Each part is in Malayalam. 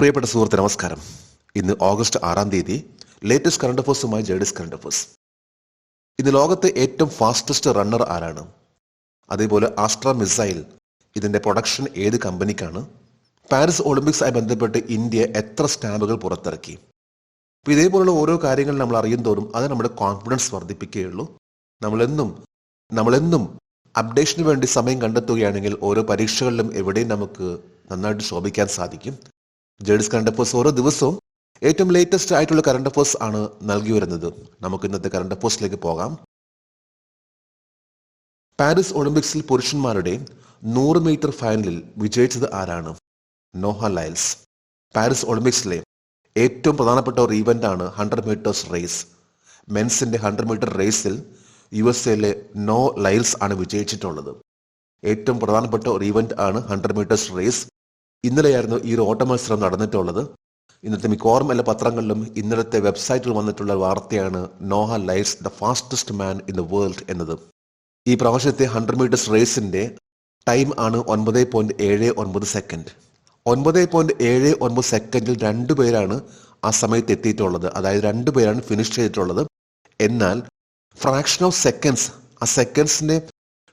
പ്രിയപ്പെട്ട സുഹൃത്ത് നമസ്കാരം. ഇന്ന് ഓഗസ്റ്റ് 6 ലേറ്റസ്റ്റ് കറണ്ട് അഫേഴ്സുമായി ജേഡിസ് കറണ്ട് അഫേഴ്സ്. ഇന്ന് ലോകത്തെ ഏറ്റവും ഫാസ്റ്റസ്റ്റ് റണ്ണർ ആരാണ്? അതേപോലെ ആസ്ട്ര മിസൈൽ ഇതിന്റെ പ്രൊഡക്ഷൻ ഏത് കമ്പനിക്കാണ്? പാരീസ് ഒളിമ്പിക്സുമായി ബന്ധപ്പെട്ട് ഇന്ത്യ എത്ര സ്റ്റാമ്പുകൾ പുറത്തിറക്കി? അപ്പോൾ ഇതേപോലുള്ള ഓരോ കാര്യങ്ങൾ നമ്മൾ അറിയും തോറും അത് നമ്മുടെ കോൺഫിഡൻസ് വർദ്ധിപ്പിക്കുകയുള്ളൂ. നമ്മളെന്നും അപ്ഡേഷന് വേണ്ടി സമയം കണ്ടെത്തുകയാണെങ്കിൽ ഓരോ പരീക്ഷകളിലും എവിടെയും നമുക്ക് നന്നായിട്ട് ശോഭിക്കാൻ സാധിക്കും. ജേഡിസ് കറണ്ട് അഫേഴ്സ് ഓരോ ദിവസവും ഏറ്റവും ലേറ്റസ്റ്റ് ആയിട്ടുള്ള കറണ്ട് അഫേഴ്സ് ആണ് നൽകി വരുന്നത്. നമുക്ക് ഇന്നത്തെ കറണ്ട് അഫേഴ്സിലേക്ക് പോകാം. പാരീസ് ഒളിമ്പിക്സിൽ പുരുഷന്മാരുടെ 100 മീറ്റർ ഫൈനലിൽ വിജയിച്ചത് ആരാണ്? നോഹ ലൈൽസ്. പാരീസ് ഒളിമ്പിക്സിലെ ഏറ്റവും പ്രധാനപ്പെട്ട ഒരു ഈവന്റ് ആണ് 100 മീറ്റേഴ്സ് റേസ്. മെൻസിന്റെ 100 മീറ്റർ റേസിൽ USA നോ ലൈൽസ് ആണ് വിജയിച്ചിട്ടുള്ളത്. ഏറ്റവും പ്രധാനപ്പെട്ട ഒരു ഈവന്റ് ആണ് 100 മീറ്റേഴ്സ് റേസ്. ഇന്നലെയായിരുന്നു ഈ ഒരു ഓട്ട മത്സരം നടന്നിട്ടുള്ളത്. ഇന്നത്തെ മിക്കവാറും എല്ലാ പത്രങ്ങളിലും ഇന്നലത്തെ വെബ്സൈറ്റിൽ വന്നിട്ടുള്ള വാർത്തയാണ് Noah Lyles the fastest man in the world എന്നത്. ഈ പ്രാവശ്യത്തെ 100 മീറ്റേഴ്സ് റേസിന്റെ ടൈം ആണ് 9.79 സെക്കൻഡ്. 9.79 സെക്കൻഡിൽ 2 പേരാണ് ആ സമയത്ത് എത്തിയിട്ടുള്ളത്. അതായത് 2 പേരാണ് ഫിനിഷ് ചെയ്തിട്ടുള്ളത്. എന്നാൽ ഫ്രാക്ഷൻ ഓഫ് സെക്കൻഡ്സ്, ആ സെക്കൻഡ്സിനെ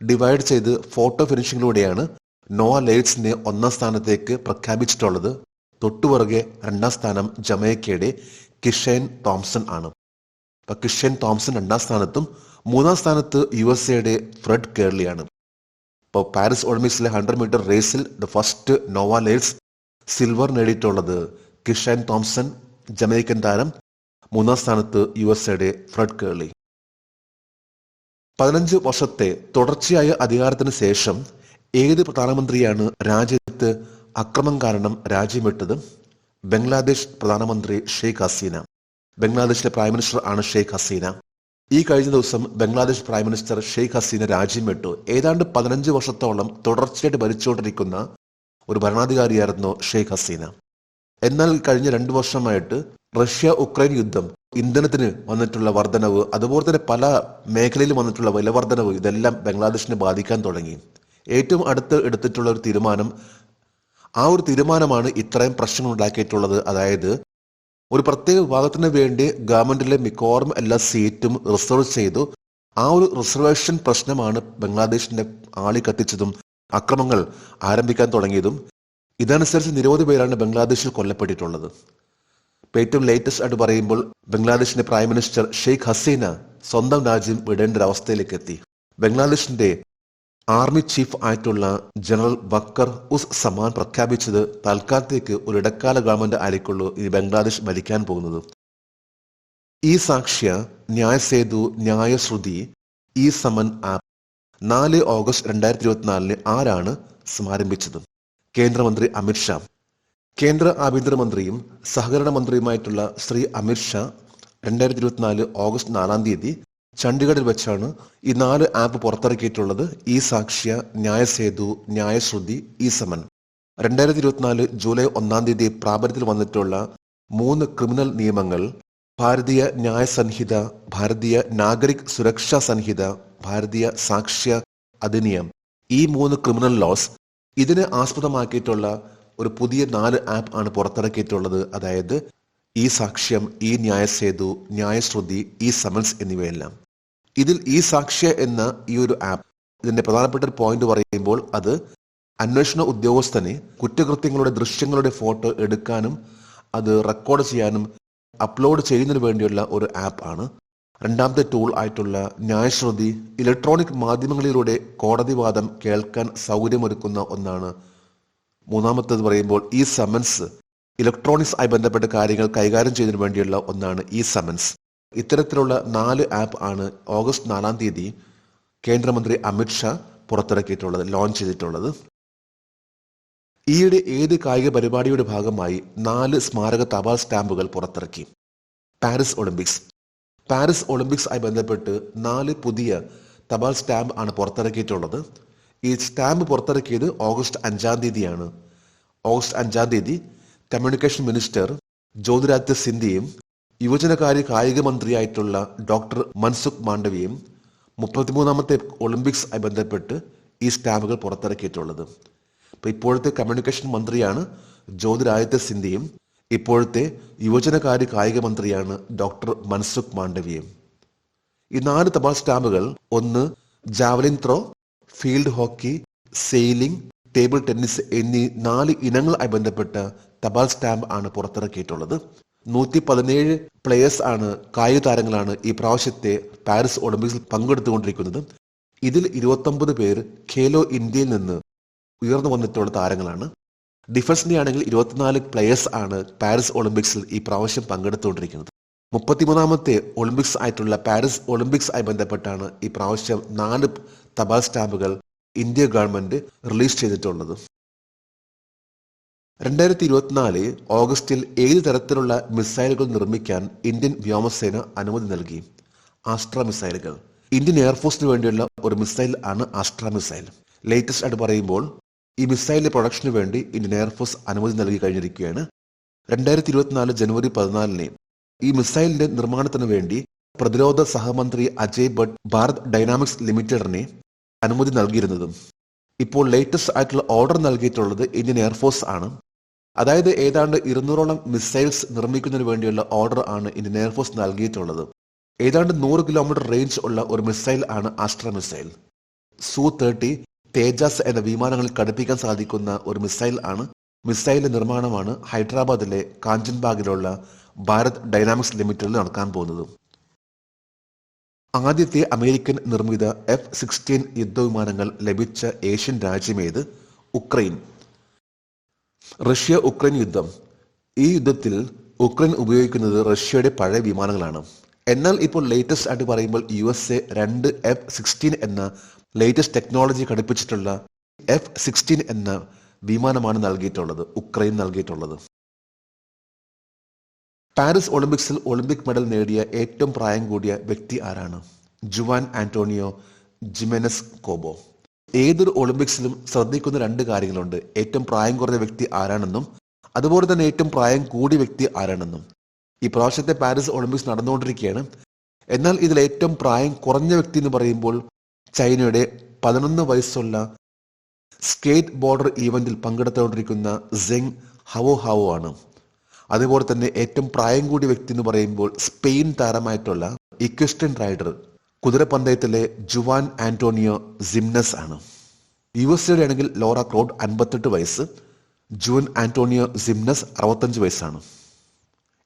ഡിവൈഡ് ചെയ്ത് ഫോട്ടോ ഫിനിഷിങ്ങിലൂടെയാണ് നോഹ ലൈൽസിനെ 1ാം സ്ഥാനത്തേക്ക് പ്രഖ്യാപിച്ചിട്ടുള്ളത്. തൊട്ടുപുറകെ 2ാം സ്ഥാനം ജമൈക്കയുടെ കിഷേൻ തോംസൺ ആണ്. അപ്പൊ കിഷേൻ തോംസൺ 2ാം സ്ഥാനത്തും 3ാം സ്ഥാനത്ത് USA ഫ്രെഡ് കേർലിയാണ്. ഇപ്പോൾ പാരീസ് ഒളിമ്പിക്സിലെ 100 മീറ്റർ റേസിൽ the first Noah Lyles silver നേടിയിട്ടുള്ളത് കിഷേൻ തോംസൺ, ജമൈക്കൻ താരം. 3ാം സ്ഥാനത്ത് USA ഫ്രെഡ് കേർലി. 15 വർഷത്തെ തുടർച്ചയായ അധികാരത്തിന് ശേഷം ഏത് പ്രധാനമന്ത്രിയാണ് രാജ്യത്ത് അക്രമം കാരണം രാജ്യം വിട്ടത്? ബംഗ്ലാദേശ് പ്രധാനമന്ത്രി ഷെയ്ഖ് ഹസീന. ബംഗ്ലാദേശിലെ പ്രൈം മിനിസ്റ്റർ ആണ് ഷെയ്ഖ് ഹസീന. ഈ കഴിഞ്ഞ ദിവസം ബംഗ്ലാദേശ് പ്രൈം മിനിസ്റ്റർ ഷെയ്ഖ് ഹസീന രാജ്യം വിട്ടു. ഏതാണ്ട് 15 വർഷത്തോളം തുടർച്ചയായിട്ട് ഭരിച്ചുകൊണ്ടിരിക്കുന്ന ഒരു ഭരണാധികാരിയായിരുന്നു ഷെയ്ഖ് ഹസീന. എന്നാൽ കഴിഞ്ഞ 2 വർഷമായിട്ട് റഷ്യ ഉക്രൈൻ യുദ്ധം, ഇന്ധനത്തിന് വന്നിട്ടുള്ള വർധനവ്, അതുപോലെ തന്നെ പല മേഖലയിൽ വന്നിട്ടുള്ള വില വർധനവ്, ഇതെല്ലാം ബംഗ്ലാദേശിനെ ബാധിക്കാൻ തുടങ്ങി. ഏറ്റവും അടുത്ത് എടുത്തിട്ടുള്ള ഒരു തീരുമാനം, ആ ഒരു തീരുമാനമാണ് ഇത്രയും പ്രശ്നങ്ങൾ ഉണ്ടാക്കിയിട്ടുള്ളത്. അതായത് ഒരു പ്രത്യേക വിഭാഗത്തിന് വേണ്ടി ഗവൺമെന്റിലെ മിക്കവാറും എല്ലാ സീറ്റും റിസർവ് ചെയ്തു. ആ ഒരു റിസർവേഷൻ പ്രശ്നമാണ് ബംഗ്ലാദേശിന്റെ ആളി കത്തിച്ചതും അക്രമങ്ങൾ ആരംഭിക്കാൻ തുടങ്ങിയതും. ഇതനുസരിച്ച് നിരവധി പേരാണ് ബംഗ്ലാദേശിൽ കൊല്ലപ്പെട്ടിട്ടുള്ളത്. ഏറ്റവും ലേറ്റസ്റ്റ് ആയിട്ട് പറയുമ്പോൾ ബംഗ്ലാദേശിന്റെ പ്രൈം മിനിസ്റ്റർ ഷെയ്ഖ് ഹസീന സ്വന്തം രാജ്യം വിടേണ്ട ഒരവസ്ഥയിലേക്ക് എത്തി. ബംഗ്ലാദേശിന്റെ ആർമി ചീഫ് ആയിട്ടുള്ള ജനറൽ ബക്കർ ഉസ് സമാൻ പ്രഖ്യാപിച്ചത് തൽക്കാലത്തേക്ക് ഒരു ഇടക്കാല ഗവൺമെന്റ് ആയിരിക്കുള്ളൂ ഇനി ബംഗ്ലാദേശ് ഭരിക്കാൻ പോകുന്നത്. ഈ സാക്ഷ്യ, ന്യായ സേതു, ന്യായശ്രുതി, ഈ സമൻ ആപ്പ് 4 ഓഗസ്റ്റ് 2024 ആരാണ് സമാരംഭിച്ചത്? കേന്ദ്രമന്ത്രി അമിത്ഷാ. കേന്ദ്ര ആഭ്യന്തരമന്ത്രിയും സഹകരണ മന്ത്രിയുമായിട്ടുള്ള ശ്രീ അമിത്ഷാ 2024 ഓഗസ്റ്റ് 4 ചണ്ഡീഗഡിൽ വെച്ചാണ് ഈ 4 ആപ്പ് പുറത്തിറക്കിയിട്ടുള്ളത്. ഈ സാക്ഷ്യ, ന്യായ സേതു, ന്യായശ്രുതി, ഈ സമൻ. 2024 ജൂലൈ 1 പ്രാബല്യത്തിൽ വന്നിട്ടുള്ള 3 ക്രിമിനൽ നിയമങ്ങൾ, ഭാരതീയ ന്യായ സംഹിത, ഭാരതീയ നാഗരിക് സുരക്ഷാ സംഹിത, ഭാരതീയ സാക്ഷ്യ അധിനിയം, ഈ 3 ക്രിമിനൽ ലോസ്, ഇതിനെ ആസ്പദമാക്കിയിട്ടുള്ള ഒരു പുതിയ 4 ആപ്പ് ആണ് പുറത്തിറക്കിയിട്ടുള്ളത്. അതായത് ഈ സാക്ഷ്യം, ഈ ന്യായസേതു, ന്യായശ്രുതി, ഈ സമൻസ് എന്നിവയെല്ലാം. ഇതിൽ ഈ സാക്ഷ്യ എന്ന ഈ ഒരു ആപ്പ്, ഇതിന്റെ പ്രധാനപ്പെട്ട ഒരു പോയിന്റ് പറയുമ്പോൾ അത് അന്വേഷണ ഉദ്യോഗസ്ഥനെ കുറ്റകൃത്യങ്ങളുടെ ദൃശ്യങ്ങളുടെ ഫോട്ടോ എടുക്കാനും അത് റെക്കോർഡ് ചെയ്യാനും അപ്ലോഡ് ചെയ്യുന്നതിന് വേണ്ടിയുള്ള ഒരു ആപ്പ് ആണ്. രണ്ടാമത്തെ ടൂൾ ആയിട്ടുള്ള ന്യായശ്രുതി ഇലക്ട്രോണിക് മാധ്യമങ്ങളിലൂടെ കോടതിവാദം കേൾക്കാൻ സൗകര്യമൊരുക്കുന്ന ഒന്നാണ്. മൂന്നാമത്തേത് പറയുമ്പോൾ ഈ സമൻസ് ഇലക്ട്രോണിക്സ് ആയി ബന്ധപ്പെട്ട കാര്യങ്ങൾ കൈകാര്യം ചെയ്യുന്നതിന് വേണ്ടിയുള്ള ഒന്നാണ് ഈ സമൻസ്. ഇത്തരത്തിലുള്ള 4 ആപ്പ് ആണ് ഓഗസ്റ്റ് 4 കേന്ദ്രമന്ത്രി അമിത്ഷാ പുറത്തിറക്കിയിട്ടുള്ളത്, ലോഞ്ച് ചെയ്തിട്ടുള്ളത്. ഈയിടെ ഏത് കായിക പരിപാടിയുടെ ഭാഗമായി 4 സ്മാരക തപാൽ സ്റ്റാമ്പുകൾ പുറത്തിറക്കി? Paris Olympics. പാരീസ് ഒളിമ്പിക്സ് ആയി ബന്ധപ്പെട്ട് 4 പുതിയ തപാൽ സ്റ്റാമ്പ് ആണ് പുറത്തിറക്കിയിട്ടുള്ളത്. ഈ സ്റ്റാമ്പ് പുറത്തിറക്കിയത് August 5 August 5 communication minister Jyotiraditya സിന്ധ്യയും യുവജനകാര്യ കായിക മന്ത്രിയായിട്ടുള്ള ഡോക്ടർ മൻസുഖ് മാണ്ഡവ്യയും 33ാമത്തെ ഒളിമ്പിക്സ് ആയി ബന്ധപ്പെട്ട് ഈ സ്റ്റാമ്പുകൾ പുറത്തിറക്കിയിട്ടുള്ളത്. ഇപ്പോഴത്തെ കമ്മ്യൂണിക്കേഷൻ മന്ത്രിയാണ് ജ്യോതിരാദിത്യ സിന്ധ്യയും ഇപ്പോഴത്തെ യുവജനകാര്യ കായിക മന്ത്രിയാണ് ഡോക്ടർ മൻസുഖ് മാണ്ഡവ്യയും. ഈ 4 തപാൽ സ്റ്റാമ്പുകൾ ഒന്ന് javelin throw, field hockey, sailing, table tennis എന്നീ 4 ഇനങ്ങളുമായി ബന്ധപ്പെട്ട തപാൽ സ്റ്റാമ്പ് ആണ് പുറത്തിറക്കിയിട്ടുള്ളത്. 117 പ്ലേയേഴ്സ് ആണ്, കായിക താരങ്ങളാണ് ഈ പ്രാവശ്യത്തെ പാരീസ് ഒളിമ്പിക്സിൽ പങ്കെടുത്തുകൊണ്ടിരിക്കുന്നത്. ഇതിൽ 29 പേർ ഖേലോ ഇന്ത്യയിൽ നിന്ന് ഉയർന്നു വന്നിട്ടുള്ള താരങ്ങളാണ്. ഡിഫൻസിന്റെ ആണെങ്കിൽ 24 പ്ലേയേഴ്സ് ആണ് പാരീസ് ഒളിമ്പിക്സിൽ ഈ പ്രാവശ്യം പങ്കെടുത്തുകൊണ്ടിരിക്കുന്നത്. 33ാമത്തെ ഒളിമ്പിക്സ് ആയിട്ടുള്ള പാരീസ് ഒളിമ്പിക്സ് ആയി ബന്ധപ്പെട്ടാണ് ഈ പ്രാവശ്യം 4 തപാൽ സ്റ്റാമ്പുകൾ ഇന്ത്യ ഗവൺമെന്റ് റിലീസ് ചെയ്തിട്ടുള്ളത്. 2024 ഓഗസ്റ്റിൽ 7 തരത്തിലുള്ള മിസൈലുകൾ നിർമ്മിക്കാൻ ഇന്ത്യൻ വ്യോമസേന അനുമതി നൽകി. ആസ്ട്ര മിസൈലുകൾ ഇന്ത്യൻ എയർഫോഴ്സിന് വേണ്ടിയുള്ള ഒരു മിസൈൽ ആണ് ആസ്ട്ര മിസൈൽ. ലേറ്റസ്റ്റ് ആയിട്ട് പറയുമ്പോൾ ഈ മിസൈലിന്റെ പ്രൊഡക്ഷന് വേണ്ടി ഇന്ത്യൻ എയർഫോഴ്സ് അനുമതി നൽകി കഴിഞ്ഞിരിക്കുകയാണ്. 2024 ജനുവരി 14 ഈ മിസൈലിന്റെ നിർമ്മാണത്തിന് വേണ്ടി പ്രതിരോധ സഹമന്ത്രി അജയ് ഭട്ട് ഭാരത് ഡൈനാമിക്സ് ലിമിറ്റഡിനെ അനുമതി നൽകിയിരുന്നതും ഇപ്പോൾ ലേറ്റസ്റ്റ് ആയിട്ടുള്ള ഓർഡർ നൽകിയിട്ടുള്ളത് ഇന്ത്യൻ എയർഫോഴ്സ് ആണ്. അതായത് ഏതാണ്ട് 200ഓളം മിസൈൽസ് നിർമ്മിക്കുന്നതിന് വേണ്ടിയുള്ള ഓർഡർ ആണ് ഇന്ത്യൻ എയർഫോഴ്സ് നൽകിയിട്ടുള്ളത്. ഏതാണ്ട് 100 കിലോമീറ്റർ റേഞ്ച് ഉള്ള ഒരു മിസൈൽ ആണ് ആസ്ട്ര മിസൈൽ. Su-30 തേജാസ് എന്ന വിമാനങ്ങളിൽ ഘടിപ്പിക്കാൻ സാധിക്കുന്ന ഒരു മിസൈൽ ആണ്. മിസൈലിന്റെ നിർമ്മാണമാണ് ഹൈദരാബാദിലെ കാഞ്ചൻബാഗിലുള്ള ഭാരത് ഡൈനാമിക്സ് ലിമിറ്റഡിൽ നടക്കാൻ പോകുന്നത്. ആദ്യത്തെ അമേരിക്കൻ നിർമ്മിത F-16 യുദ്ധവിമാനങ്ങൾ ലഭിച്ച ഏഷ്യൻ രാജ്യമേത്? ഉക്രൈൻ. റഷ്യ ഉക്രൈൻ യുദ്ധം. ഈ യുദ്ധത്തിൽ ഉക്രൈൻ ഉപയോഗിക്കുന്നത് റഷ്യയുടെ പഴയ വിമാനങ്ങളാണ്. എന്നാൽ ഇപ്പോൾ ലേറ്റസ്റ്റ് ആയിട്ട് പറയുമ്പോൾ USA 2 F-16 എന്ന ലേറ്റസ്റ്റ് ടെക്നോളജി ഘടിപ്പിച്ചിട്ടുള്ള F-16 എന്ന വിമാനമാണ് നൽകിയിട്ടുള്ളത്, ഉക്രൈൻ നൽകിയിട്ടുള്ളത്. പാരീസ് ഒളിമ്പിക്സിൽ ഒളിമ്പിക് മെഡൽ നേടിയ ഏറ്റവും പ്രായം കൂടിയ വ്യക്തി ആരാണ്? Juan Antonio Jimenez കോബോ. ഏതൊരു ഒളിമ്പിക്സിലും ശ്രദ്ധിക്കുന്ന 2 കാര്യങ്ങളുണ്ട്. ഏറ്റവും പ്രായം കുറഞ്ഞ വ്യക്തി ആരാണെന്നും അതുപോലെ തന്നെ ഏറ്റവും പ്രായം കൂടിയ വ്യക്തി ആരാണെന്നും. ഈ പ്രാവശ്യത്തെ പാരീസ് ഒളിമ്പിക്സ് നടന്നുകൊണ്ടിരിക്കുകയാണ്. എന്നാൽ ഇതിൽ ഏറ്റവും പ്രായം കുറഞ്ഞ വ്യക്തി എന്ന് പറയുമ്പോൾ ചൈനയുടെ 11 വയസ്സുള്ള സ്കേറ്റ് ബോർഡർ ഈവന്റിൽ പങ്കെടുത്തുകൊണ്ടിരിക്കുന്ന സെങ് ഹവോ ആണ്. അതുപോലെ തന്നെ ഏറ്റവും പ്രായം കൂടിയ വ്യക്തി എന്ന് പറയുമ്പോൾ സ്പെയിൻ താരമായിട്ടുള്ള ഇക്വസ്ട്രിയൻ റൈഡർ കുതിരപ്പന്തയത്തിലെ ജുവാൻ ആന്റോണിയോ ജിംനസ് ആണ്. USA ആണെങ്കിൽ ലോറ ക്രോഡ് 58 വയസ്സ്, ജുവൻ ആന്റോണിയോ ജിംനസ് 65 വയസ്സാണ്.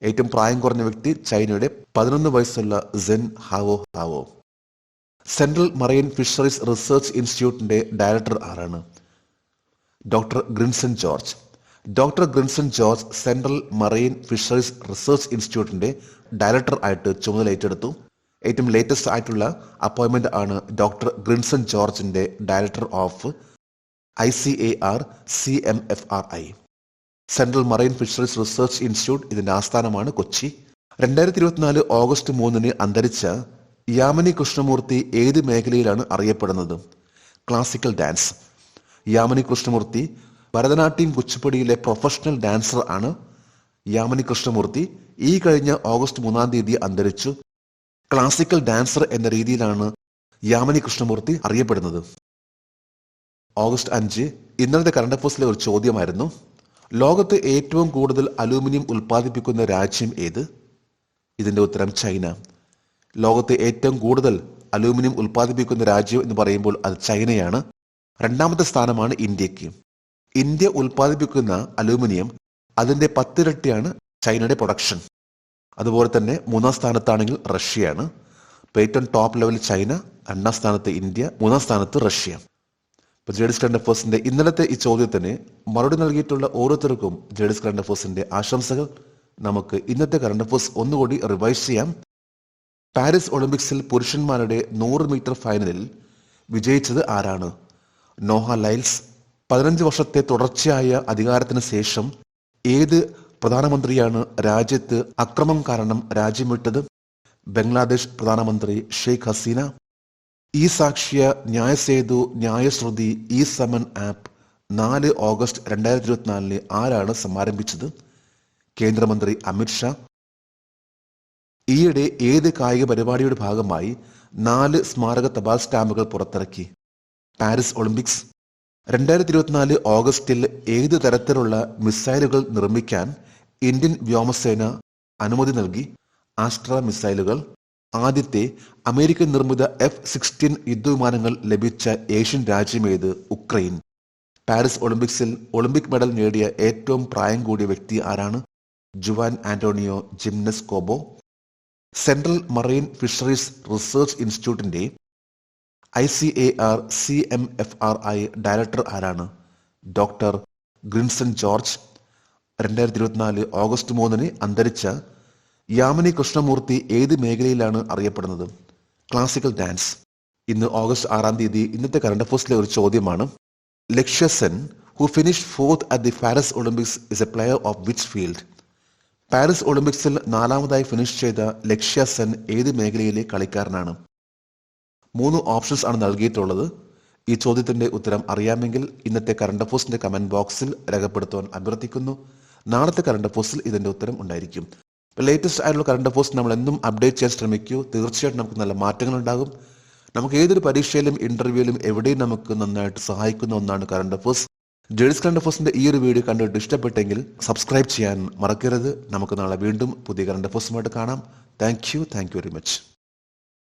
ഏറ്റവും പ്രായം കുറഞ്ഞ വ്യക്തി ചൈനയുടെ 11 വയസ്സുള്ള Zheng Hao. Central marine fisheries research ഇൻസ്റ്റിറ്റ്യൂട്ടിന്റെ ഡയറക്ടർ ആരാണ്? Doctor Grinson George. Doctor Grinson George central marine fisheries research ഇൻസ്റ്റിറ്റ്യൂട്ടിന്റെ ഡയറക്ടർ ആയിട്ട് ചുമതല ഏറ്റെടുത്തു. ഏറ്റവും ലേറ്റസ്റ്റ് ആയിട്ടുള്ള അപ്പോയിന്റ്മെന്റ് ആണ് ഡോക്ടർ ഗ്രിൻസൺ ജോർജിന്റെ director of ICAR CMFRI. Central marine fisheries research institute ഇതിന്റെ ആസ്ഥാനമാണ് കൊച്ചി. 2024 ഓഗസ്റ്റ് 3 അന്തരിച്ച യാമിനി കൃഷ്ണമൂർത്തി ഏത് മേഖലയിലാണ് അറിയപ്പെടുന്നത്? Classical dance. യാമിനി കൃഷ്ണമൂർത്തി ഭരതനാട്യം കുച്ചിപ്പുടിയിലെ പ്രൊഫഷണൽ ഡാൻസർ ആണ്. യാമിനി കൃഷ്ണമൂർത്തി ഈ കഴിഞ്ഞ ഓഗസ്റ്റ് 3 അന്തരിച്ചു. ക്ലാസിക്കൽ ഡാൻസർ എന്ന രീതിയിലാണ് യാമിനി കൃഷ്ണമൂർത്തി അറിയപ്പെടുന്നത്. ഓഗസ്റ്റ് 5 ഇന്നലത്തെ കറണ്ട് അഫയേഴ്സിലെ ഒരു ചോദ്യമായിരുന്നു. ലോകത്ത് ഏറ്റവും കൂടുതൽ അലൂമിനിയം ഉൽപ്പാദിപ്പിക്കുന്ന രാജ്യം ഏത്? ഇതിന്റെ ഉത്തരം ചൈന. ലോകത്തെ ഏറ്റവും കൂടുതൽ അലൂമിനിയം ഉൽപ്പാദിപ്പിക്കുന്ന രാജ്യം എന്ന് പറയുമ്പോൾ അത് ചൈനയാണ്. 2ാമത്തെ സ്ഥാനമാണ് ഇന്ത്യക്ക്. ഇന്ത്യ ഉൽപ്പാദിപ്പിക്കുന്ന അലൂമിനിയം അതിന്റെ 10 ഇരട്ടിയാണ് ചൈനയുടെ പ്രൊഡക്ഷൻ. അതുപോലെ തന്നെ 3ാം സ്ഥാനത്താണെങ്കിൽ റഷ്യയാണ്. ഏറ്റവും ടോപ്പ് ലെവലിൽ ചൈന, 2ാം സ്ഥാനത്ത് ഇന്ത്യ, 3ാം സ്ഥാനത്ത് റഷ്യ. ജേഡിസ് കറണ്ട് അഫയേഴ്സിന്റെ ഇന്നലത്തെ ഈ ചോദ്യത്തിന് മറുപടി നൽകിയിട്ടുള്ള ഓരോരുത്തർക്കും ജേഡിസ് കറണ്ട് അഫയേഴ്സിന്റെ ആശംസകൾ. നമുക്ക് ഇന്നത്തെ കറണ്ട് അഫയേഴ്സ് ഒന്നുകൂടി റിവൈസ് ചെയ്യാം. പാരീസ് ഒളിമ്പിക്സിൽ പുരുഷന്മാരുടെ 100 മീറ്റർ ഫൈനലിൽ വിജയിച്ചത് ആരാണ്? നോഹ ലൈൽസ്. 15 വർഷത്തെ തുടർച്ചയായ അധികാരത്തിന് ശേഷം ഏത് പ്രധാനമന്ത്രിയാണ് രാജ്യത്ത് അക്രമം കാരണം രാജ്യം വിട്ടത്? ബംഗ്ലാദേശ് പ്രധാനമന്ത്രി ഷെയ്ഖ് ഹസീന. ഈ സാക്ഷ്യ, ന്യായസേതു, ന്യായശ്രുതി, ഈ സമൻ ആപ്പ് 4 ഓഗസ്റ്റ് 2024 ആരാണ് സമാരംഭിച്ചത്? കേന്ദ്രമന്ത്രി അമിത്ഷാ. ഈയിടെ ഏത് കായിക പരിപാടിയുടെ ഭാഗമായി 4 സ്മാരക തപാൽ സ്റ്റാമ്പുകൾ പുറത്തിറക്കി? Paris Olympics. 2024 ഓഗസ്റ്റിൽ ഏത് തരത്തിലുള്ള മിസൈലുകൾ നിർമ്മിക്കാൻ ഇന്ത്യൻ വ്യോമസേന അനുമതി നൽകി? ആസ്ട്ര മിസൈലുകൾ. ആദ്യത്തെ അമേരിക്കൻ നിർമ്മിത F-16 യുദ്ധവിമാനങ്ങൾ ലഭിച്ച ഏഷ്യൻ രാജ്യമേത്? ഉക്രൈൻ. പാരീസ് ഒളിമ്പിക്സിൽ ഒളിമ്പിക് മെഡൽ നേടിയ ഏറ്റവും പ്രായം കൂടിയ വ്യക്തി ആരാണ്? Juan Antonio Jimenez Cobo. Central marine fisheries research ഇൻസ്റ്റിറ്റ്യൂട്ടിന്റെ ICAR CMFRI ഡയറക്ടർ ആരാണ്? Doctor Grinson George. 2024 ഓഗസ്റ്റ് 3 അന്തരിച്ച യാമിനി കൃഷ്ണമൂർത്തി ഏത് മേഖലയിലാണ് അറിയപ്പെടുന്നത്? Classical dance. ഇന്ന് ഓഗസ്റ്റ് 6 ഇന്നത്തെ കറണ്ട് അഫയേഴ്സിലെ ഒരു ചോദ്യമാണ്. Lakshya Sen who finish 4th at the Paris Olympics is a player of which field? Paris ഒളിമ്പിക്സിൽ 4ാമതായി ഫിനിഷ് ചെയ്ത ലക്ഷ്യ സെൻ ഏത് മേഖലയിലെ കളിക്കാരനാണ്? 3 ഓപ്ഷൻസ് ആണ് നൽകിയിട്ടുള്ളത്. ഈ ചോദ്യത്തിന്റെ ഉത്തരം അറിയാമെങ്കിൽ ഇന്നത്തെ കറണ്ട് അഫയേഴ്സിന്റെ കമന്റ് ബോക്സിൽ രേഖപ്പെടുത്തുവാൻ അഭ്യർത്ഥിക്കുന്നു. നാളത്തെ കറണ്ട് അഫയേഴ്സിൽ ഇതിന്റെ ഉത്തരം ഉണ്ടായിരിക്കും. ലേറ്റസ്റ്റ് ആയിട്ടുള്ള കറണ്ട് അഫയേഴ്സ് നമ്മൾ എന്നും അപ്ഡേറ്റ് ചെയ്യാൻ ശ്രമിക്കൂ. തീർച്ചയായിട്ടും നമുക്ക് നല്ല മാറ്റങ്ങൾ ഉണ്ടാകും. നമുക്ക് ഏതൊരു പരീക്ഷയിലും ഇന്റർവ്യൂവിലും എവിടെയും നമുക്ക് നന്നായിട്ട് സഹായിക്കുന്ന ഒന്നാണ് കറണ്ട് അഫയേഴ്സ്. ജേഴ്സ് കറണ്ട് അഫയേഴ്സിന്റെ ഈ ഒരു വീഡിയോ കണ്ടിട്ട് ഇഷ്ടപ്പെട്ടെങ്കിൽ സബ്സ്ക്രൈബ് ചെയ്യാൻ മറക്കരുത്. നമുക്ക് നാളെ വീണ്ടും പുതിയ കറണ്ട് അഫയേഴ്സുമായിട്ട് കാണാം. Thank you very much.